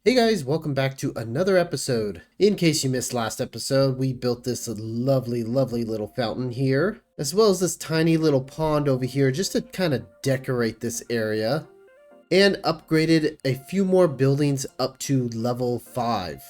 Hey guys, welcome back to another episode. In case you missed last episode, we built this lovely little fountain here, as well as this tiny little pond over here just to kind of decorate this area, and upgraded a few more buildings up to level 5.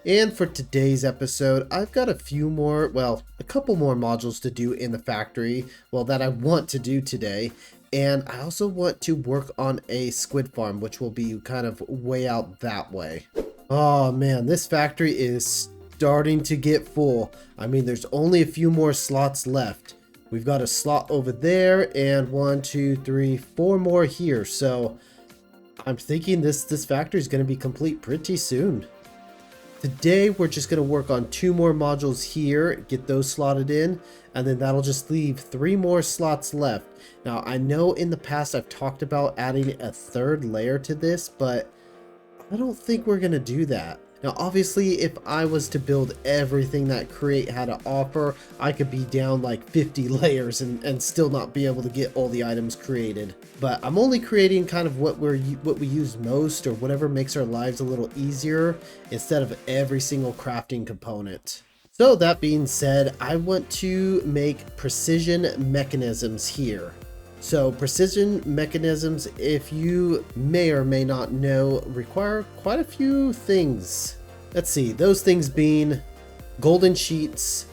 And for today's episode, I've got a couple more modules to do in the factory, that I want to do today. And I also want to work on a squid farm, which will be kind of way out that way. Oh man, this factory is starting to get full. I mean, there's only a few more slots left. We've got a slot over there and 4 more here. So I'm thinking this factory is going to be complete pretty soon. Today, we're just going to work on 2 more modules here, get those slotted in, and then that'll just leave 3 more slots left. Now, I know in the past I've talked about adding a 3rd layer to this, but I don't think we're going to do that. Now, obviously, if I was to build everything that Create had to offer, I could be down like 50 layers and still not be able to get all the items created. But I'm only creating kind of what we use most, or whatever makes our lives a little easier, instead of every single crafting component. So that being said, I want to make precision mechanisms here. So precision mechanisms, if you may or may not know, require quite a few things. Let's see, those things being golden sheets,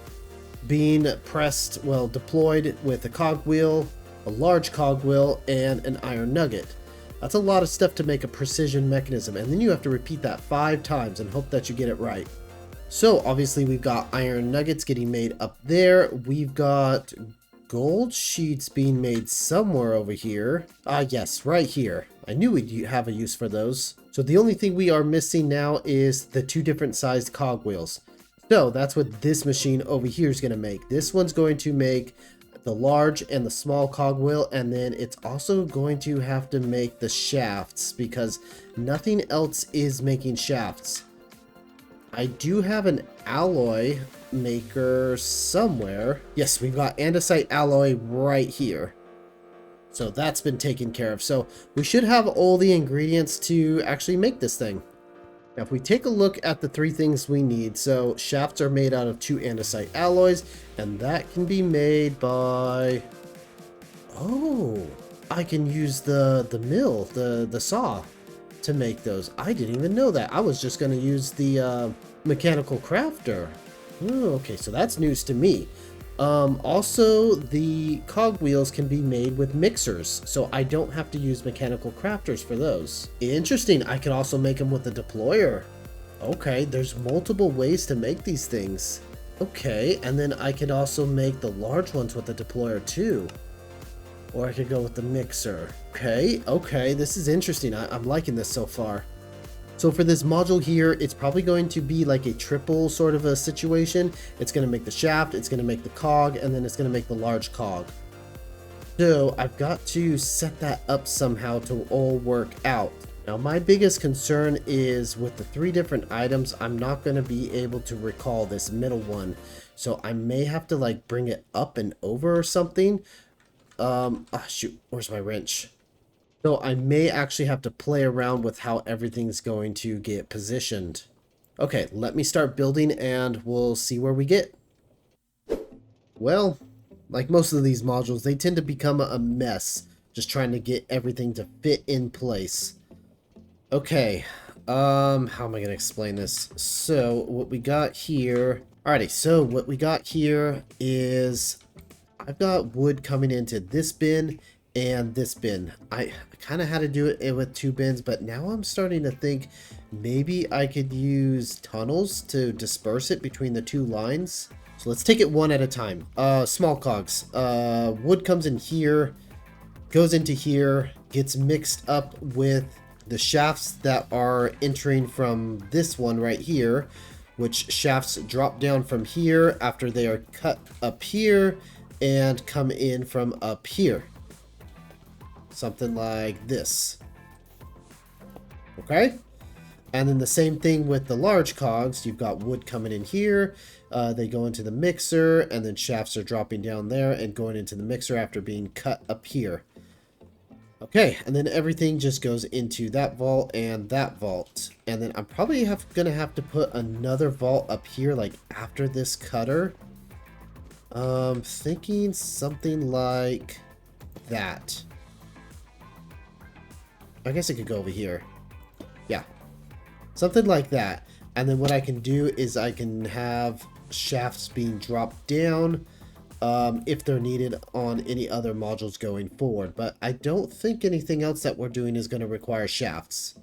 being pressed, deployed with a cogwheel, a large cogwheel, and an iron nugget. That's a lot of stuff to make a precision mechanism, and then you have to repeat that 5 times and hope that you get it right. So obviously we've got iron nuggets getting made up there. We've got gold sheets being made somewhere over here. Yes, right here. I knew we'd have a use for those. So the only thing we are missing now is the 2 different sized cogwheels. So that's what this machine over here is going to make. This one's going to make the large and the small cogwheel, and then it's also going to have to make the shafts because nothing else is making shafts. I do have an alloy maker somewhere. Yes, we've got andesite alloy right here. So that's been taken care of. So we should have all the ingredients to actually make this thing. Now if we take a look at the 3 things we need, so shafts are made out of 2 andesite alloys, and that can be made by... Oh, I can use the mill, the saw, to make those. I didn't even know that. I was just going to use the mechanical crafter. Oh, okay, so that's news to me. Also, the cogwheels can be made with mixers, so I don't have to use mechanical crafters for those. Interesting, I can also make them with a deployer. Okay, there's multiple ways to make these things. Okay, and then I could also make the large ones with the deployer too. Or I could go with the mixer. Okay, this is interesting. I'm liking this so far. So for this module here, it's probably going to be like a triple sort of a situation. It's going to make the shaft, it's going to make the cog, and then it's going to make the large cog. So I've got to set that up somehow to all work out. Now my biggest concern is with the 3 different items, I'm not going to be able to recall this middle one. So I may have to like bring it up and over or something. Shoot, where's my wrench? So I may actually have to play around with how everything's going to get positioned. Okay, let me start building and we'll see where we get. Well, like most of these modules, they tend to become a mess, just trying to get everything to fit in place. Okay, how am I going to explain this? So what we got here... Alrighty, so what we got here is... I've got wood coming into this bin and this bin. I kind of had to do it with 2 bins, but now I'm starting to think maybe I could use tunnels to disperse it between the 2 lines. So let's take it one at a time. Small cogs. Wood comes in here, goes into here, gets mixed up with the shafts that are entering from this one right here, which shafts drop down from here after they are cut up here and come in from up here. Something like this. Okay? And then the same thing with the large cogs. You've got wood coming in here. They go into the mixer, and then shafts are dropping down there and going into the mixer after being cut up here. Okay, and then everything just goes into that vault and that vault. And then I'm probably gonna have to put another vault up here, like after this cutter. Thinking something like that. I guess it could go over here. Yeah, something like that. And then what I can do is I can have shafts being dropped down if they're needed on any other modules going forward. But I don't think anything else that we're doing is going to require shafts.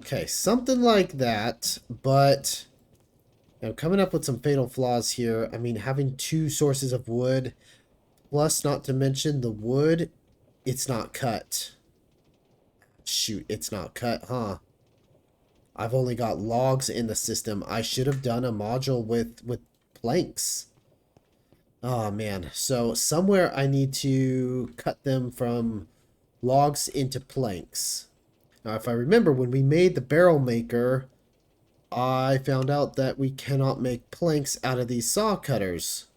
Okay, something like that, but you know, coming up with some fatal flaws here. I mean, having two sources of wood, plus not to mention the wood, it's not cut. Shoot, it's not cut, huh? I've only got logs in the system. I should have done a module with planks. Oh man, so somewhere I need to cut them from logs into planks. Now if I remember, when we made the barrel maker, I found out that we cannot make planks out of these saw cutters.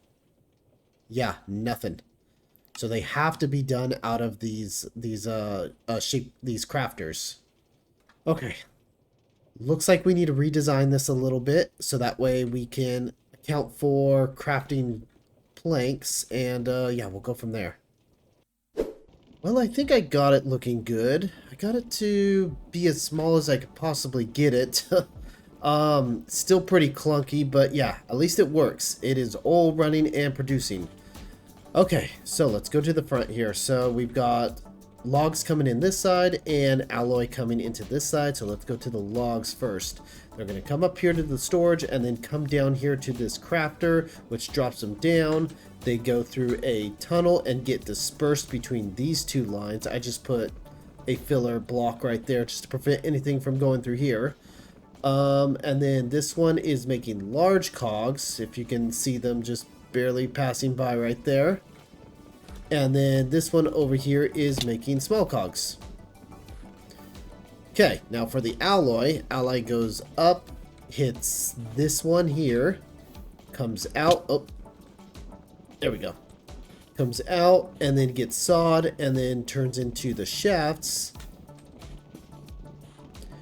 Yeah, nothing. So they have to be done out of these crafters. Okay. Looks like we need to redesign this a little bit so that way we can account for crafting planks, and yeah, we'll go from there. Well, I think I got it looking good. I got it to be as small as I could possibly get it. Still pretty clunky, but yeah, at least it works. It is all running and producing. Okay, so let's go to the front here. So we've got logs coming in this side and alloy coming into this side. So let's go to the logs first. They're going to come up here to the storage and then come down here to this crafter, which drops them down. They go through a tunnel and get dispersed between these two lines. I just put a filler block right there just to prevent anything from going through here. And then this one is making large cogs, if you can see them just barely passing by right there. And then this one over here is making small cogs. Okay, now for the alloy goes up, hits this one here, comes out, oh, there we go. Comes out and then gets sawed and then turns into the shafts.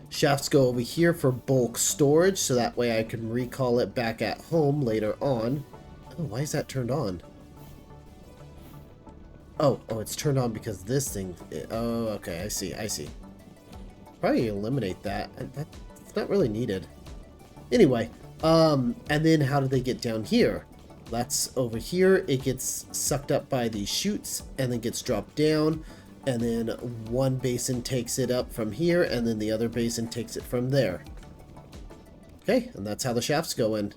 Shafts go over here for bulk storage, so that way I can recall it back at home later on. Oh, why is that turned on? Oh, it's turned on because this thing... Oh, okay, I see. Probably eliminate that. That's not really needed. Anyway, and then how do they get down here? That's over here. It gets sucked up by these chutes and then gets dropped down. And then one basin takes it up from here, and then the other basin takes it from there. Okay, and that's how the shafts go in.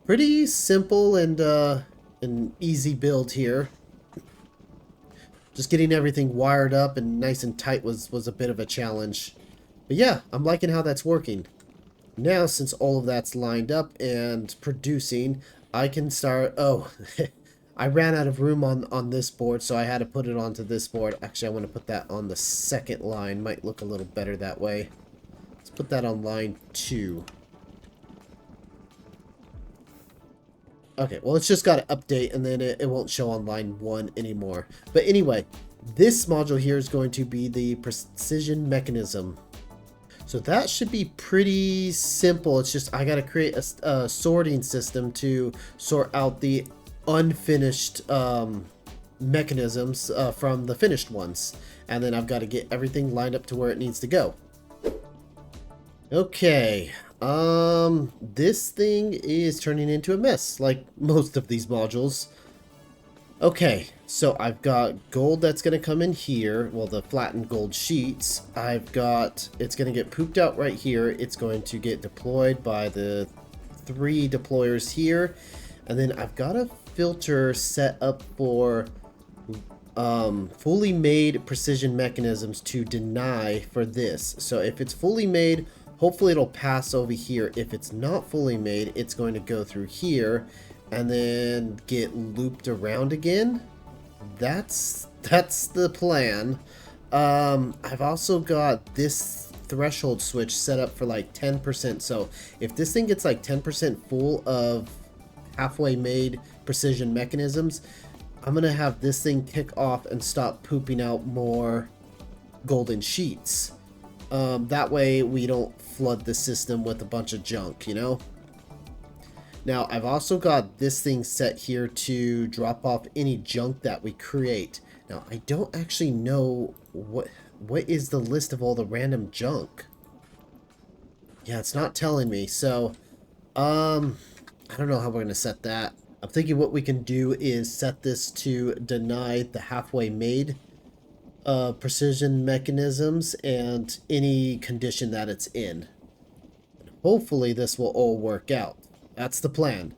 Pretty simple and an easy build here. Just getting everything wired up and nice and tight was a bit of a challenge. But yeah, I'm liking how that's working. Now, since all of that's lined up and producing, I can start... Oh, I ran out of room on this board, so I had to put it onto this board. Actually, I want to put that on the second line. Might look a little better that way. Let's put that on line 2. Okay, well, it's just got to update, and then it won't show on line 1 anymore. But anyway, this module here is going to be the precision mechanism. So that should be pretty simple. It's just I got to create a sorting system to sort out the unfinished mechanisms from the finished ones. And then I've got to get everything lined up to where it needs to go. Okay. This thing is turning into a mess, like most of these modules. Okay, so I've got gold that's going to come in here. Well, the flattened gold sheets. I've got, it's going to get pooped out right here. It's going to get deployed by the 3 deployers here. And then I've got a filter set up for fully made precision mechanisms to deny for this. So if it's fully made, hopefully it'll pass over here. If it's not fully made, it's going to go through here and then get looped around again. That's the plan. I've also got this threshold switch set up for like 10%. So if this thing gets like 10% full of halfway made precision mechanisms, I'm gonna have this thing kick off and stop pooping out more golden sheets. That way we don't flood the system with a bunch of junk, you know? Now, I've also got this thing set here to drop off any junk that we create. Now, I don't actually know what is the list of all the random junk. Yeah, it's not telling me. So, I don't know how we're going to set that. I'm thinking what we can do is set this to deny the halfway made precision mechanisms and any condition that it's in. Hopefully this will all work out. That's the plan.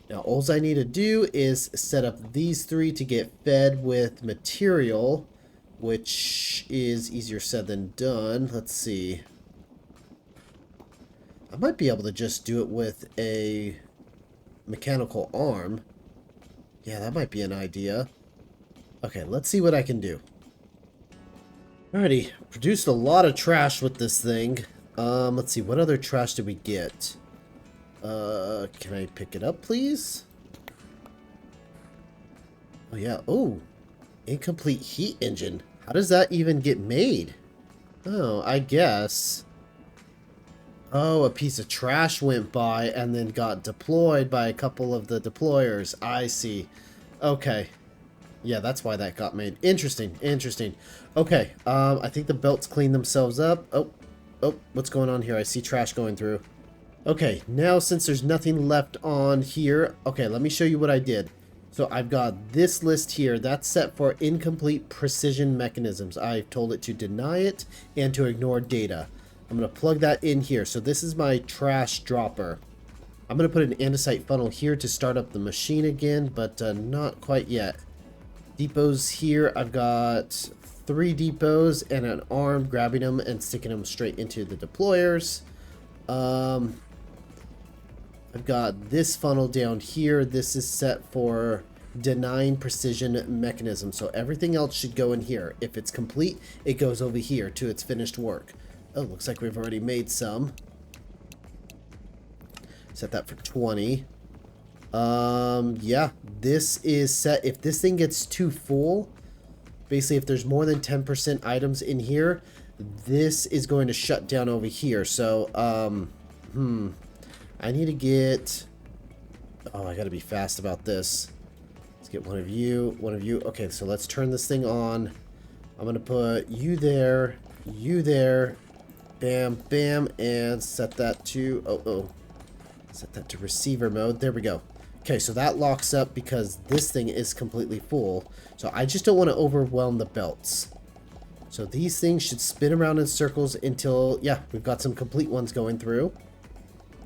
Now, all I need to do is set up these three to get fed with material, which is easier said than done. Let's see. I might be able to just do it with a mechanical arm. Yeah, that might be an idea. Okay, let's see what I can do. Alrighty, produced a lot of trash with this thing. Let's see, what other trash did we get? Can I pick it up, please? Oh, yeah. Oh, incomplete heat engine. How does that even get made? Oh, I guess. Oh, a piece of trash went by and then got deployed by a couple of the deployers. I see. Okay. Yeah, that's why that got made. Interesting, interesting. Okay, I think the belts clean themselves up. Oh, what's going on here? I see trash going through. Okay, now since there's nothing left on here, okay, let me show you what I did. So I've got this list here that's set for incomplete precision mechanisms. I've told it to deny it and to ignore data. I'm going to plug that in here. So this is my trash dropper. I'm going to put an andesite funnel here to start up the machine again, but not quite yet. Depots here, I've got 3 depots and an arm grabbing them and sticking them straight into the deployers. I've got this funnel down here. This is set for denying precision mechanism. So everything else should go in here. If it's complete, it goes over here to its finished work. Oh, looks like we've already made some. Set that for 20. Yeah, this is set. If this thing gets too full, basically if there's more than 10% items in here, this is going to shut down over here. So, I need to get... Oh, I gotta be fast about this. Let's get one of you, one of you. Okay, so let's turn this thing on. I'm gonna put you there, bam, bam, and set that to... set that to receiver mode. There we go. Okay, so that locks up because this thing is completely full. So I just don't want to overwhelm the belts. So these things should spin around in circles until... Yeah, we've got some complete ones going through.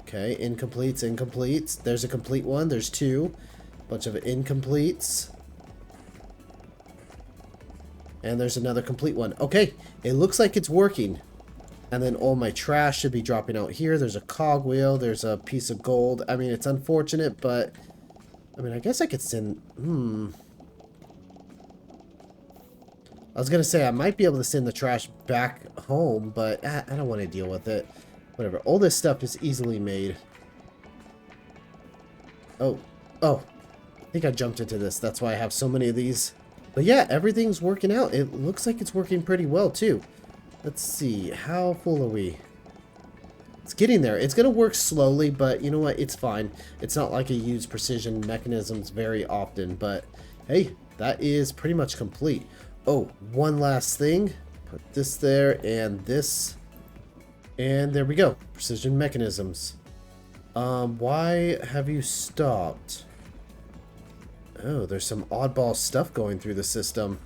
Okay, incompletes, incompletes. There's a complete one. There's 2. Bunch of incompletes. And there's another complete one. Okay, it looks like it's working. And then all my trash should be dropping out here. There's a cogwheel. There's a piece of gold. I mean, it's unfortunate, but... I mean, I guess I could send... I was going to say, I might be able to send the trash back home, but I don't want to deal with it. Whatever. All this stuff is easily made. Oh. I think I jumped into this. That's why I have so many of these. But yeah, everything's working out. It looks like it's working pretty well, too. Let's see. How full are we? It's getting there. It's going to work slowly, but you know what? It's fine. It's not like I use precision mechanisms very often, but hey, that is pretty much complete. Oh, one last thing. Put this there and this. And there we go. Precision mechanisms. Why have you stopped? Oh, there's some oddball stuff going through the system.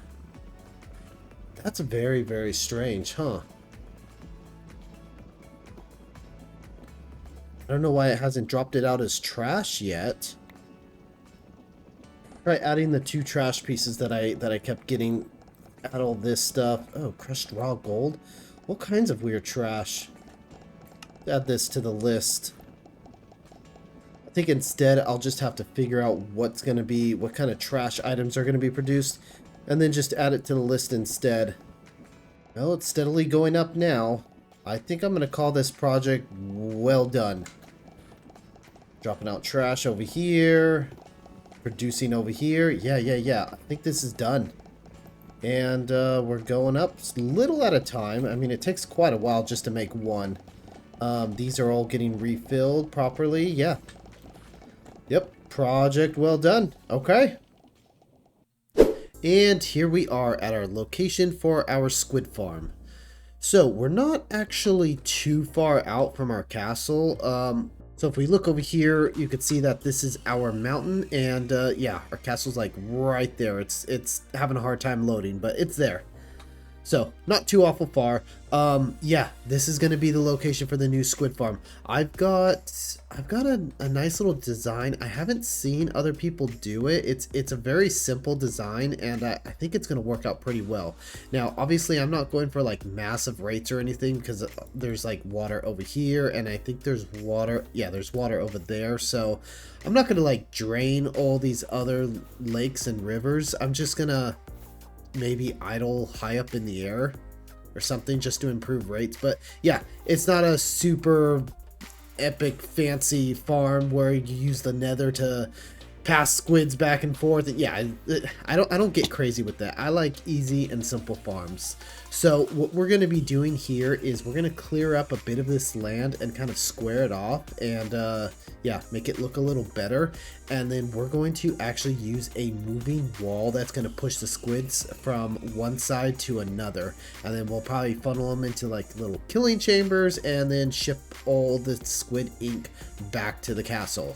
That's very, very strange, huh? I don't know why it hasn't dropped it out as trash yet. Try adding the 2 trash pieces that I kept getting. Add all this stuff. Oh, crushed raw gold. What kinds of weird trash? Add this to the list. I think instead I'll just have to figure out what's going to be, what kind of trash items are going to be produced, and then just add it to the list instead. Well, it's steadily going up now. I think I'm going to call this project well done. Dropping out trash over here. Producing over here. Yeah. I think this is done. And we're going up a little at a time. I mean, it takes quite a while just to make one. These are all getting refilled properly. Yeah. Yep. Project well done. Okay. And here we are at our location for our squid farm. So we're not actually too far out from our castle. So if we look over here, you can see that this is our mountain, and yeah, our castle's like right there. It's having a hard time loading, but it's there. So not too awful far. Yeah, this is going to be the location for the new squid farm. I've got a nice little design. I haven't seen other people do it. It's a very simple design, and I think it's going to work out pretty well. Now, obviously, I'm not going for like massive rates or anything, because there's like water over here, and I think there's water. Yeah, there's water over there. So I'm not going to like drain all these other lakes and rivers. I'm just going to maybe idle high up in the air or something just to improve rates. But yeah, it's not a super epic fancy farm where you use the nether to pass squids back and forth. Yeah, I don't get crazy with that. I like easy and simple farms. So what we're going to be doing here is we're going to clear up a bit of this land and kind of square it off, and yeah, make it look a little better. And then we're going to actually use a moving wall that's going to push the squids from one side to another, and then we'll probably funnel them into like little killing chambers and then ship all the squid ink back to the castle.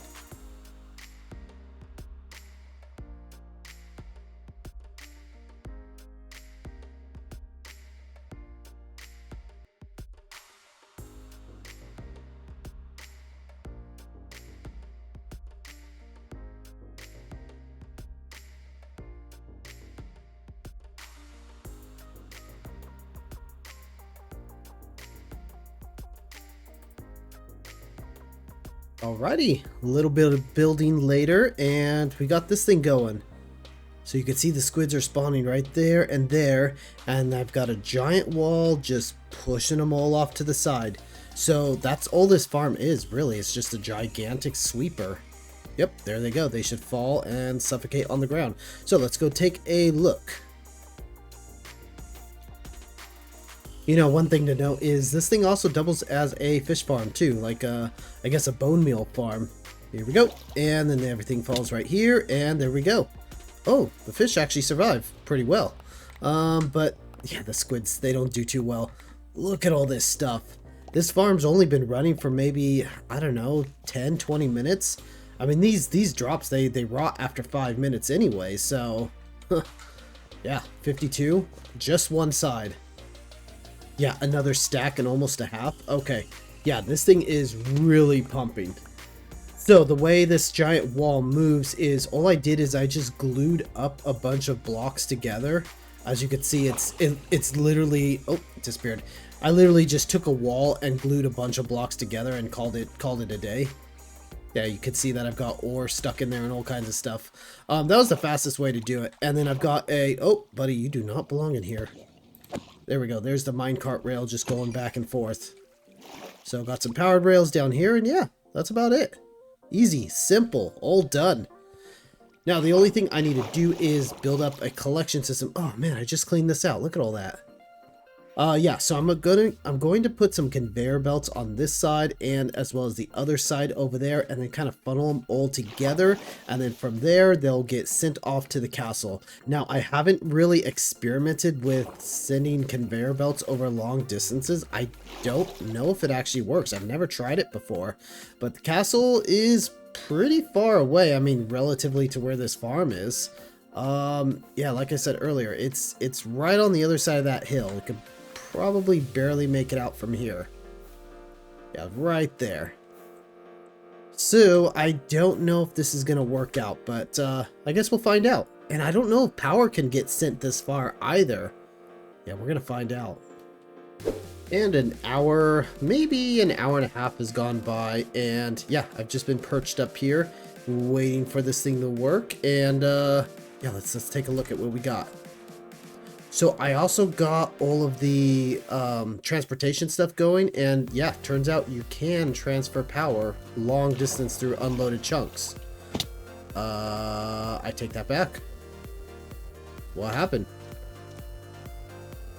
Alrighty, a little bit of building later, and we got this thing going. So you can see the squids are spawning right there, and I've got a giant wall just pushing them all off to the side. So that's all this farm is, really. It's just a gigantic sweeper. Yep, there they go. They should fall and suffocate on the ground. So let's go take a look. You know, one thing to note is this thing also doubles as a fish farm too, like I guess a bone meal farm. Here we go, and then everything falls right here, and there we go. Oh, the fish actually survive pretty well. But yeah, the squids, they don't do too well. Look at all this stuff. This farm's only been running for maybe, I don't know, 10, 20 minutes. I mean, these drops, they rot after 5 minutes anyway, so yeah, 52, just one side. Yeah, another stack and almost a half. Okay, yeah, this thing is really pumping. So the way this giant wall moves is, all I did is I just glued up a bunch of blocks together. As you can see, it's literally, oh, it disappeared. I literally just took a wall and glued a bunch of blocks together and called it a day. Yeah, you can see that I've got ore stuck in there and all kinds of stuff. That was the fastest way to do it. And then I've got a, oh, buddy, you do not belong in here. There we go. There's the minecart rail just going back and forth. So got some powered rails down here, and yeah, that's about it. Easy, simple, all done. Now the only thing I need to do is build up a collection system. Oh man, I just cleaned this out. Look at all that. Yeah, so I'm going to put some conveyor belts on this side and as well as the other side over there, and then kind of funnel them all together, and then from there they'll get sent off to the castle. Now I haven't really experimented with sending conveyor belts over long distances. I don't know if it actually works. I've never tried it before, but the castle is pretty far away. I mean, relatively to where this farm is. Yeah, like I said earlier, it's right on the other side of that hill. It could probably barely make it out from here. Yeah, right there. So I don't know if this is gonna work out, but I guess we'll find out. And I don't know if power can get sent this far either. Yeah, we're gonna find out. And an hour, maybe an hour and a half has gone by, and yeah, I've just been perched up here waiting for this thing to work. And yeah, let's take a look at what we got. So I also got all of the transportation stuff going, and yeah, turns out you can transfer power long distance through unloaded chunks. I take that back. What happened?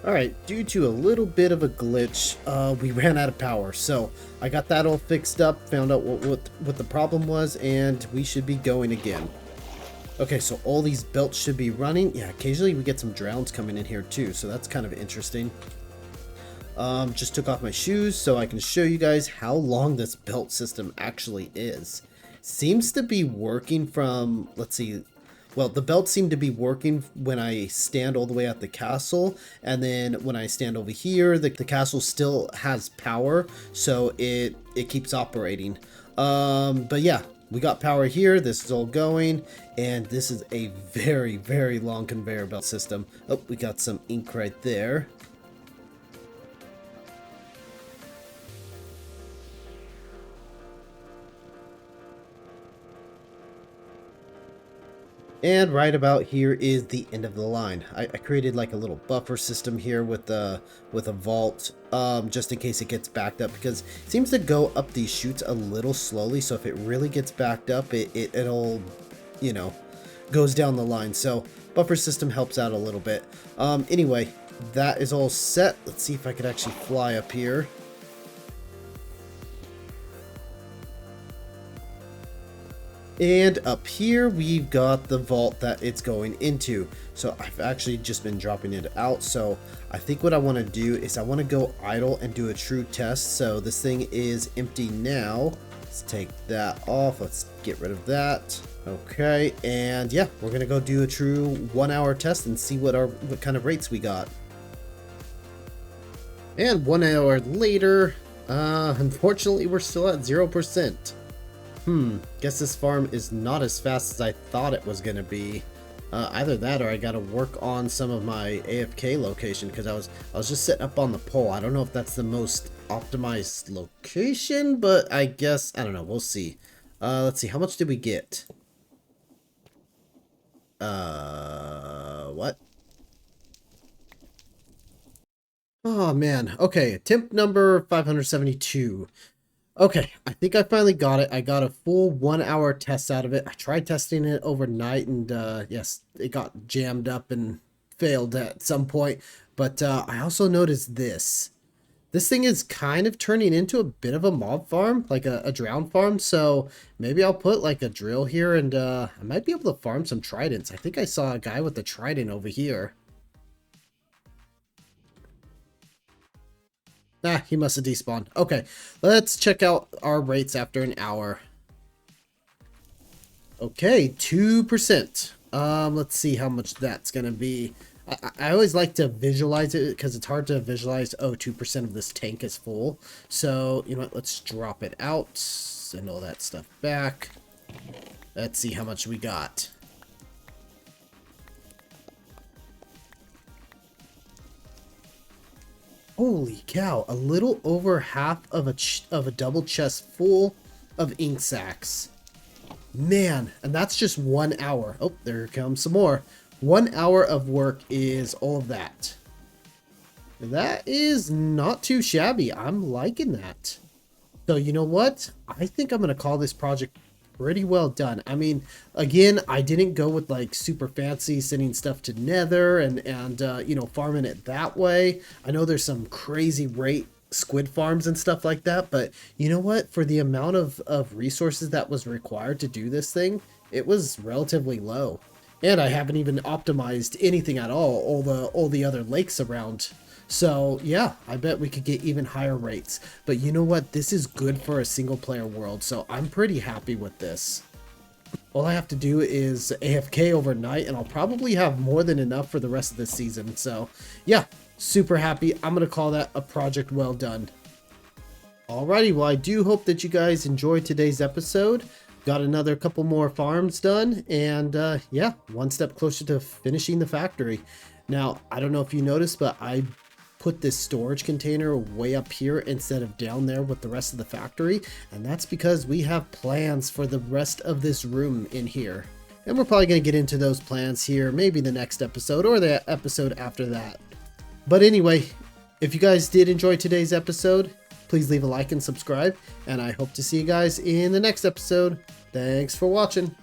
Alright, due to a little bit of a glitch, we ran out of power. So I got that all fixed up, found out what the problem was, and we should be going again. Okay, so all these belts should be running. Yeah, occasionally we get some drowns coming in here too, so that's kind of interesting. Just took off my shoes so I can show you guys how long this belt system actually is. Seems to be working from, let's see, well, the belts seem to be working when I stand all the way at the castle, and then when I stand over here, the castle still has power, so it keeps operating. But yeah, we got power here, this is all going, and this is a very, very long conveyor belt system. Oh, we got some ink right there. And right about here is the end of the line. I created like a little buffer system here with a vault, just in case it gets backed up, because it seems to go up these chutes a little slowly. So if it really gets backed up, it'll, you know, goes down the line. So buffer system helps out a little bit. Anyway, that is all set. Let's see if I could actually fly up here. And up here, we've got the vault that it's going into. So I've actually just been dropping it out. So I think what I want to do is I want to go idle and do a true test. So this thing is empty now. Let's take that off. Let's get rid of that. Okay. And yeah, we're going to go do a true 1 hour test and see what kind of rates we got. And 1 hour later, unfortunately, we're still at 0%. Guess this farm is not as fast as I thought it was gonna be. Either that or I gotta work on some of my AFK location, because I was just sitting up on the pole. I don't know if that's the most optimized location, but I guess, I don't know, we'll see. Let's see, how much did we get? What? Oh man, okay, attempt number 572. Okay, I think I finally got it. I got a full 1 hour test out of it. I tried testing it overnight, and yes, it got jammed up and failed at some point. But I also noticed this. This thing is kind of turning into a bit of a mob farm, like a drown farm. So maybe I'll put like a drill here, and I might be able to farm some tridents. I think I saw a guy with a trident over here. Ah, he must have despawned. Okay, let's check out our rates after an hour. Okay, 2%. Let's see how much that's gonna be. I always like to visualize it because it's hard to visualize. Oh, 2% of this tank is full. So, you know what, let's drop it out. Send all that stuff back. Let's see how much we got. Holy cow, a little over half of a double chest full of ink sacks. Man, and that's just 1 hour. Oh, there comes some more. 1 hour of work is all of that. That is not too shabby. I'm liking that. So you know what? I think I'm going to call this project pretty well done. I mean, again, I didn't go with like super fancy sending stuff to Nether and you know, farming it that way. I know there's some crazy rate squid farms and stuff like that, but you know what? For the amount of resources that was required to do this thing, it was relatively low. And I haven't even optimized anything at all the other lakes around. So yeah, I bet we could get even higher rates. But you know what? This is good for a single player world, so I'm pretty happy with this. All I have to do is AFK overnight, and I'll probably have more than enough for the rest of the season. So yeah, super happy. I'm going to call that a project well done. Alrighty, well, I do hope that you guys enjoyed today's episode. Got another couple more farms done, and yeah, one step closer to finishing the factory. Now, I don't know if you noticed, but I put this storage container way up here instead of down there with the rest of the factory, and that's because we have plans for the rest of this room in here, and we're probably going to get into those plans here maybe the next episode or the episode after that. But anyway, if you guys did enjoy today's episode, please leave a like and subscribe, and I hope to see you guys in the next episode. Thanks for watching.